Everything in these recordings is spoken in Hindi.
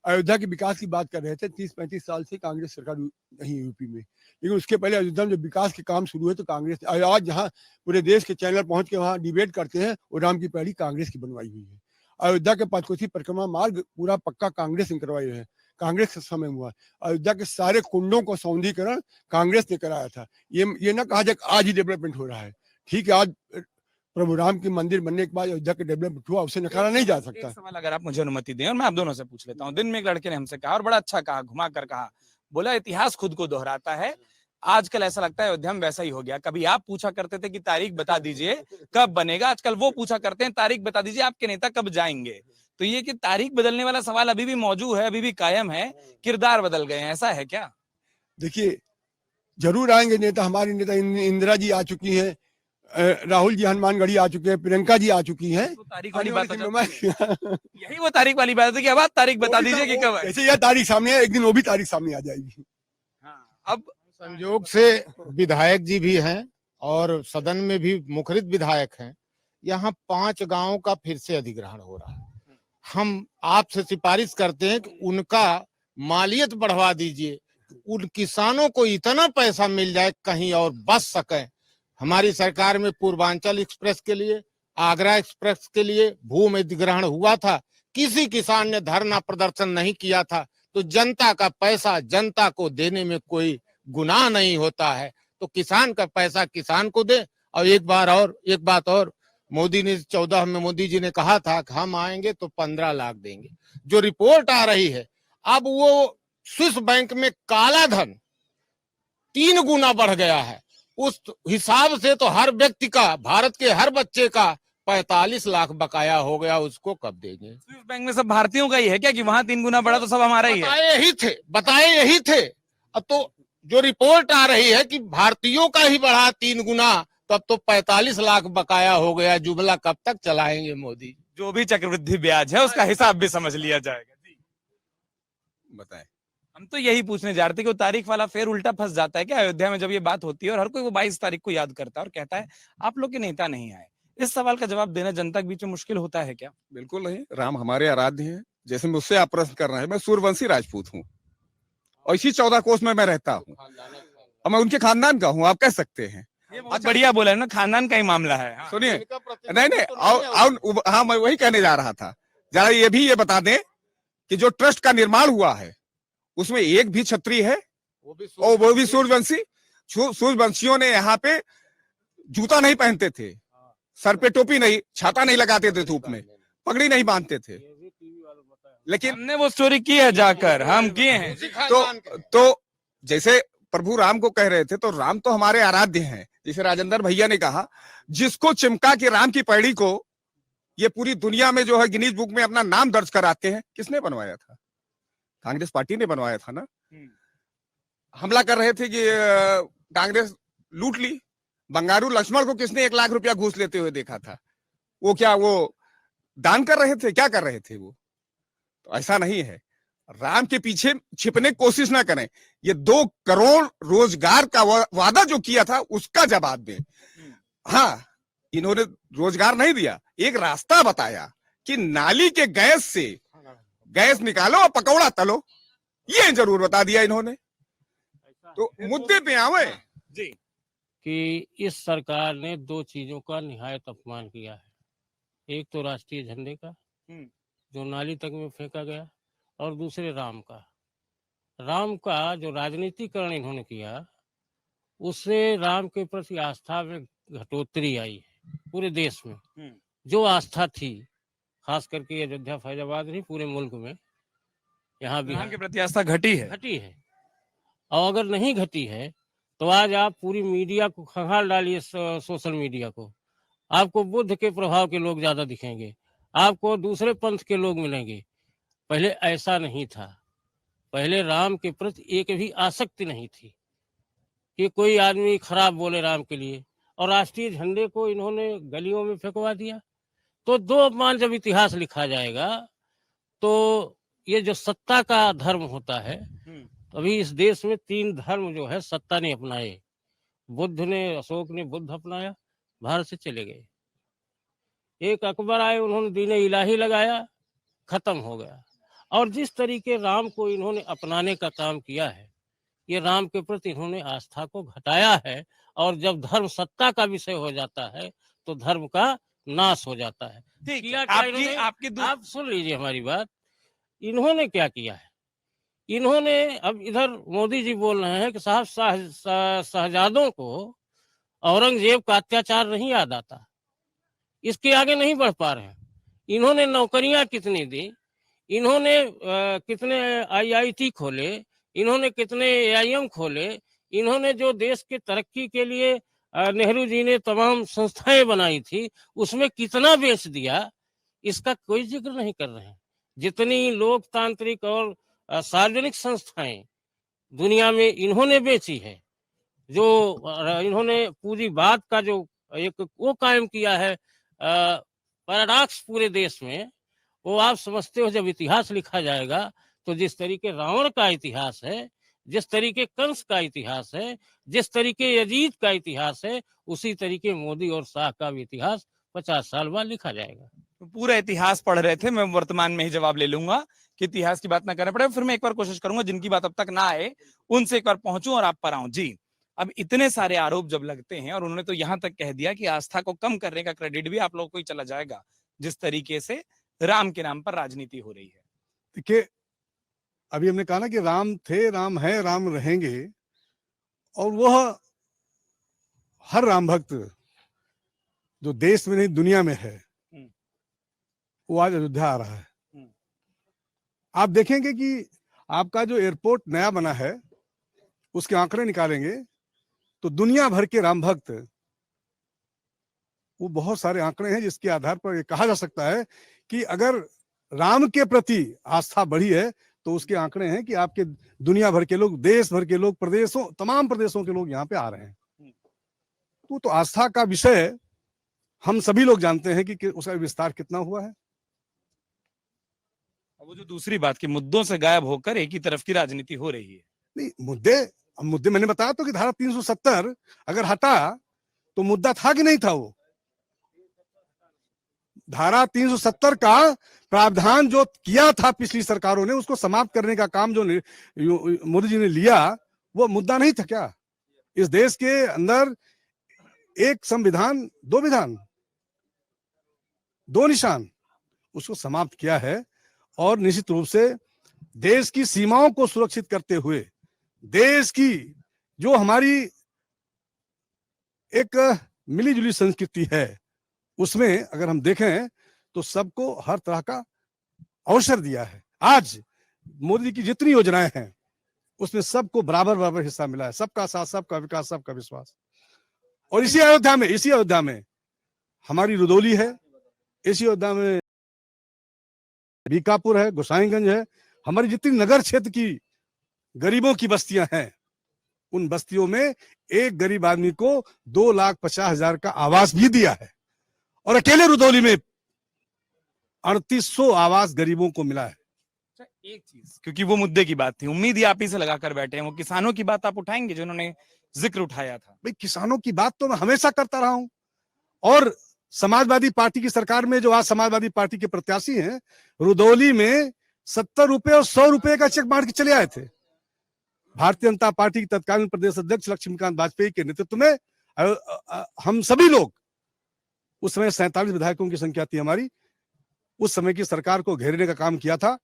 अयोध्या के विकास की बात कर रहे थे। 30-35 साल से कांग्रेस सरकार नहीं यूपी में, लेकिन उसके पहले अयोध्या में जब विकास के काम शुरू हुए तो कांग्रेस, आज जहाँ पूरे देश के चैनल पहुंच के वहाँ डिबेट करते हैं, वो राम की पहली कांग्रेस की बनवाई हुई है। अयोध्या के पंचकोसी परिक्रमा मार्ग पूरा पक्का कांग्रेस ने करवाई है, कांग्रेस के समय हुआ। अयोध्या के सारे कुंडों को सौंदर्यीकरण कांग्रेस ने कराया था। ये ना कहा जाए आज ही डेवलपमेंट हो रहा है। ठीक है, आज प्रभु राम की मंदिर बनने के बाद अयोध्या के डेवलपमेंट हुआ, उसे नकारा नहीं जा सकता। एक सवाल अगर आप मुझे अनुमति दें और मैं आप दोनों से पूछ लेता हूँ। दिन में एक लड़के ने हमसे कहा और बड़ा अच्छा कहा, घुमा कर कहा, बोला इतिहास खुद को दोहराता है। आजकल ऐसा लगता है अयोध्या में वैसा ही हो गया। कभी आप पूछा करते थे कि तारीख बता दीजिए कब बनेगा, आजकल वो पूछा करते हैं तारीख बता दीजिए आपके नेता कब जाएंगे। तो ये कि तारीख बदलने वाला सवाल अभी भी मौजूद है, अभी भी कायम है, किरदार बदल गए हैं, ऐसा है क्या? देखिए, जरूर आएंगे नेता। हमारे नेता इंदिरा जी आ चुकी हैं, राहुल जी हनुमानगढ़ी आ चुके हैं, प्रियंका जी आ चुकी हैं। तो तारीख वाली बात यही वो तारीख वाली बात है कि अब आप तारीख बता दीजिए कि कब है। जैसे यह तारीख सामने है, एक दिन वो भी तारीख सामने आ जाएगी। हाँ, अब संयोग से विधायक जी भी हैं और सदन में भी मुखरित विधायक हैं। यहाँ 5 गांवों का फिर से अधिग्रहण हो रहा है। हम आपसे सिफारिश करते हैं कि उनका मालियत बढ़वा दीजिए, उन किसानों को इतना पैसा मिल जाए कहीं और बच सके। हमारी सरकार में पूर्वांचल एक्सप्रेस के लिए, आगरा एक्सप्रेस के लिए भूमि अधिग्रहण हुआ था, किसी किसान ने धरना प्रदर्शन नहीं किया था। तो जनता का पैसा जनता को देने में कोई गुनाह नहीं होता है, तो किसान का पैसा किसान को दे। और एक बात और, मोदी ने 14 में मोदी जी ने कहा था कि हम आएंगे तो 15 लाख देंगे। जो रिपोर्ट आ रही है, अब वो स्विस बैंक में काला धन 3 गुना बढ़ गया है। उस हिसाब से तो हर व्यक्ति का, भारत के हर बच्चे का 45 लाख बकाया हो गया, उसको कब देंगे? स्विस बैंक में सब भारतीयों का ही है क्या कि वहां 3 गुना बढ़ा तो सब हमारा ही है? बताए यही थे। अब तो जो रिपोर्ट आ रही है कि भारतीयों का ही बढ़ा 3 गुना, तब तो 45 लाख बकाया हो गया। जुमला कब तक चलाएंगे मोदी? जो भी चक्रवृद्धि ब्याज है उसका हिसाब भी समझ लिया जाएगा। जी बताएं। हम तो यही पूछने जा रहे थे कि वो तारीख वाला फिर उल्टा फंस जाता है क्या अयोध्या में जब ये बात होती है और हर कोई वो 22 तारीख को याद करता है और कहता है आप लोग के नेता नहीं आए। इस सवाल का जवाब देना जनता के बीच में मुश्किल होता है क्या? बिल्कुल नहीं, राम हमारे आराध्य हैं। जैसे मुझसे आप प्रश्न कर रहे हैं, मैं सूर्यवंशी राजपूत हूँ और इसी 14 कोस में मैं रहता हूँ और मैं उनके खानदान का हूँ, आप कह सकते हैं। ये बहुत बढ़िया बोला है ना, खानदान का ही मामला है। हाँ। सुनिए, नहीं, हाँ मैं वही कहने जा रहा था। जरा ये बता दें कि जो ट्रस्ट का निर्माण हुआ है उसमें एक भी छत्री है, वो भी सूर्यवंशी। सूर्यवंशियों ने यहाँ पे जूता नहीं पहनते थे, सर पे टोपी नहीं, छाता नहीं लगाते थे धूप में, पगड़ी नहीं बांधते थे, लेकिन हमने वो स्टोरी की है जाकर, हम किए हैं। तो जैसे प्रभु राम को कह रहे थे, तो राम तो हमारे आराध्य हैं। जैसे राजेंद्र भैया ने कहा, जिसको चिमका के राम की पैड़ी को ये पूरी दुनिया में जो है गिनीज बुक में अपना नाम दर्ज कराते हैं, किसने बनवाया था? कांग्रेस पार्टी ने बनवाया था ना। हमला कर रहे थे कि कांग्रेस लूट ली। बंगारू लक्ष्मण को किसने 1 लाख रुपया घूस लेते हुए देखा था? वो क्या वो दान कर रहे थे? क्या कर रहे थे वो? तो ऐसा नहीं है, राम के पीछे छिपने की कोशिश ना करें। ये 2 करोड़ रोजगार का वादा जो किया था उसका जवाब दें। हाँ, इन्होंने रोजगार नहीं दिया, एक रास्ता बताया कि नाली के गैस से गैस निकालो और पकौड़ा तलो, ये जरूर बता दिया इन्होंने। तो मुद्दे पे आवे जी कि इस सरकार ने 2 चीजों का निहायत अपमान किया है। एक तो राष्ट्रीय झंडे का जो नाली तक में फेंका गया, और दूसरे राम का जो राजनीतिकरण इन्होंने किया, उससे राम के प्रति आस्था में घटोतरी आई है पूरे देश में। जो आस्था थी, खास करके अयोध्या फैजाबाद नहीं पूरे मुल्क में, यहाँ भी राम के प्रति आस्था घटी है। और अगर नहीं घटी है तो आज आप पूरी मीडिया को खंगाल डालिए, सोशल मीडिया को, आपको बुद्ध के प्रभाव के लोग ज्यादा दिखेंगे, आपको दूसरे पंथ के लोग मिलेंगे। पहले ऐसा नहीं था। पहले राम के प्रति एक भी आसक्ति नहीं थी कि कोई आदमी खराब बोले राम के लिए, और राष्ट्रीय झंडे को इन्होंने गलियों में फेंकवा दिया। तो 2 अपमान जब इतिहास लिखा जाएगा, तो ये जो सत्ता का धर्म होता है, अभी इस देश में 3 धर्म जो है सत्ता ने अपनाए। बुद्ध ने, अशोक ने बुद्ध अपनाया, भारत से चले गए। एक अकबर आए, उन्होंने दीन इलाही लगाया, खत्म हो गया। और जिस तरीके राम को इन्होंने अपनाने का काम किया है, ये राम के प्रति इन्होंने आस्था को घटाया है। और जब धर्म सत्ता का विषय हो जाता है तो धर्म का नाश हो जाता है। ठीक है, किया क्या आपकी इन्होंने? आपकी आप सुन लीजिए हमारी बात। इन्होंने क्या किया है? इन्होंने अब इधर मोदी जी बोल रहे हैं कि साहब शहजादों को औरंगजेब का अत्याचार नहीं याद आता, इसके आगे नहीं बढ़ पा रहे हैं। इन्होंने नौकरियां कितनी दी, इन्होंने कितने आईआईटी खोले, इन्होंने कितने एआईएम खोले, इन्होंने जो देश के तरक्की के लिए नेहरू जी ने तमाम संस्थाएं बनाई थी, उसमें कितना बेच दिया, इसका कोई जिक्र नहीं कर रहे हैं। जितनी लोकतांत्रिक और सार्वजनिक संस्थाएं दुनिया में इन्होंने बेची है, जो इन्होंने पूरी बात का जो एक वो कायम किया है पैराडॉक्स पूरे देश में, वो आप समझते हो जब इतिहास लिखा जाएगा तो जिस तरीके रावण का इतिहास है, जिस तरीके कंस का इतिहास है, जिस तरीके यजीद का इतिहास है, उसी तरीके मोदी और शाह का भी इतिहास 50 साल बाद लिखा जाएगा। तो पूरा इतिहास पढ़ रहे थे, मैं वर्तमान में ही जवाब ले लूंगा कि इतिहास की बात ना करना पड़े। फिर मैं एक बार कोशिश करूंगा जिनकी बात अब तक ना आए उनसे एक बार पहुंचूं और आप पर आऊं। जी, अब इतने सारे आरोप जब लगते हैं और उन्होंने तो यहां तक कह दिया कि आस्था को कम करने का क्रेडिट भी आप लोगों को ही चला जाएगा, जिस तरीके से राम के नाम पर राजनीति हो रही है। देखिए, अभी हमने कहा ना कि राम थे, राम है, राम रहेंगे, और वह हर राम भक्त जो देश में नहीं दुनिया में है, वो आज अयोध्या आ रहा है। आप देखेंगे कि आपका जो एयरपोर्ट नया बना है, उसके आंकड़े निकालेंगे तो दुनिया भर के राम भक्त, वो बहुत सारे आंकड़े हैं जिसके आधार पर ये कहा जा सकता है कि अगर राम के प्रति आस्था बढ़ी है तो उसके आंकड़े हैं कि आपके दुनिया भर के लोग, देश भर के लोग, प्रदेशों, तमाम प्रदेशों के लोग यहाँ पे आ रहे हैं। तो आस्था का विषय हम सभी लोग जानते हैं कि उसका विस्तार कितना हुआ है। वो जो दूसरी बात कि मुद्दों से गायब होकर एक ही तरफ की राजनीति हो रही है। नहीं, मुद्दे मैंने बताया तो कि धारा 370 अगर हटा तो मुद्दा था कि नहीं था। वो धारा 370 का प्रावधान जो किया था पिछली सरकारों ने, उसको समाप्त करने का काम जो मोदी जी ने लिया, वो मुद्दा नहीं था क्या? इस देश के अंदर एक संविधान, दो विधान, दो निशान, उसको समाप्त किया है। और निश्चित रूप से देश की सीमाओं को सुरक्षित करते हुए, देश की जो हमारी एक मिलीजुली संस्कृति है, उसमें अगर हम देखें तो सबको हर तरह का अवसर दिया है। आज मोदी की जितनी योजनाएं हैं उसमें सबको बराबर बराबर हिस्सा मिला है। सबका साथ, सबका विकास, सबका विश्वास। और इसी अयोध्या में हमारी रुदौली है, इसी अयोध्या में बीकापुर है, गोसाईगंज है, हमारी जितनी नगर क्षेत्र की गरीबों की बस्तियां हैं, उन बस्तियों में एक गरीब आदमी को 2,50,000 का आवास भी दिया है। और अकेले रुदौली में 3800 आवास गरीबों को मिला है। एक चीज, क्योंकि वो मुद्दे की बात थी, उम्मीद ही आप ही से लगाकर बैठे हैं, वो किसानों की बात आप उठाएंगे जिन्होंने जिक्र उठाया था। भाई, किसानों की बात तो मैं हमेशा करता रहा हूं। और समाजवादी पार्टी की सरकार में जो आज समाजवादी पार्टी के प्रत्याशी हैं, रुदौली में 70 रुपए और 100 रुपए का चेक बांट के चले आए थे। भारतीय जनता पार्टी के तत्कालीन प्रदेश अध्यक्ष लक्ष्मीकांत वाजपेयी के नेतृत्व में हम सभी लोग, उस समय 47 विधायकों की संख्या थी हमारी, उस समय की सरकार को घेरने का काम किया था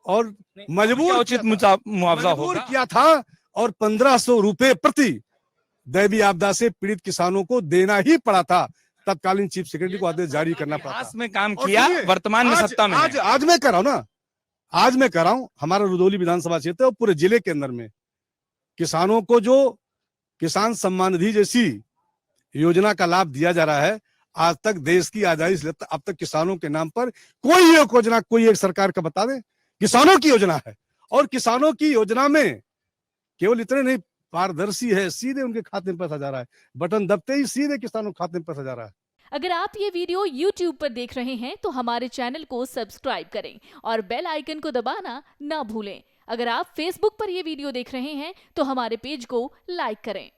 और मजबूर उचित मुआवजा किया था। और 1500 रुपए प्रति दैवीय आपदा से पीड़ित किसानों को देना ही पड़ा था। तत्कालीन चीफ सेक्रेटरी को आदेश जारी करना पड़ा था। में काम किया, वर्तमान में सत्ता में आज मैं कर रहा हूं ना, आज मैं कर रहा हूं। हमारा रुदौली विधानसभा क्षेत्र और पूरे जिले के अंदर में किसानों को जो किसान सम्मान निधि जैसी योजना का लाभ दिया जा रहा है, आज तक देश की आजादी से अब तक किसानों के नाम पर कोई एक योजना, कोई एक सरकार का बता दे, किसानों की योजना है। और किसानों की योजना में केवल इतने नहीं, पारदर्शी है, सीधे उनके खाते में पैसा जा रहा है। बटन दबते ही सीधे किसानों के खाते में पैसा जा रहा है। अगर आप ये वीडियो YouTube पर देख रहे हैं तो हमारे चैनल को सब्सक्राइब करें और बेल आइकन को दबाना ना भूलें। अगर आप Facebook पर ये वीडियो देख रहे हैं तो हमारे पेज को लाइक करें।